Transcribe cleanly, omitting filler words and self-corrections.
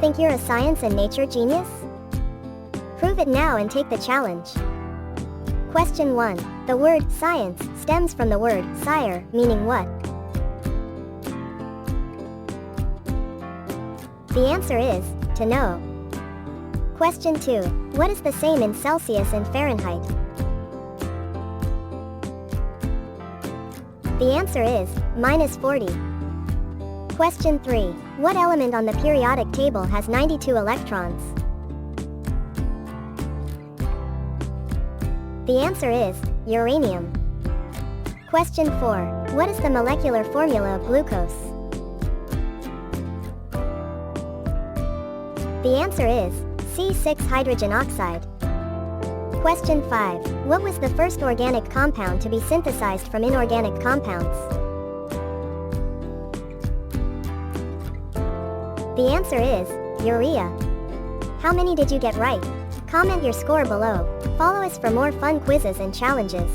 Think you're a science and nature genius? Prove it now and take the challenge. Question 1. The word science stems from the word sire, meaning what? The answer is to know. Question 2. What is the same in Celsius and Fahrenheit? The answer is -40. Question 3. What element on the periodic table has 92 electrons? The answer is uranium. Question 4. What is the molecular formula of glucose? The answer is C6 hydrogen oxide. Question 5. What was the first organic compound to be synthesized from inorganic compounds? The answer is urea. How many did you get right? Comment your score below. Follow us for more fun quizzes and challenges.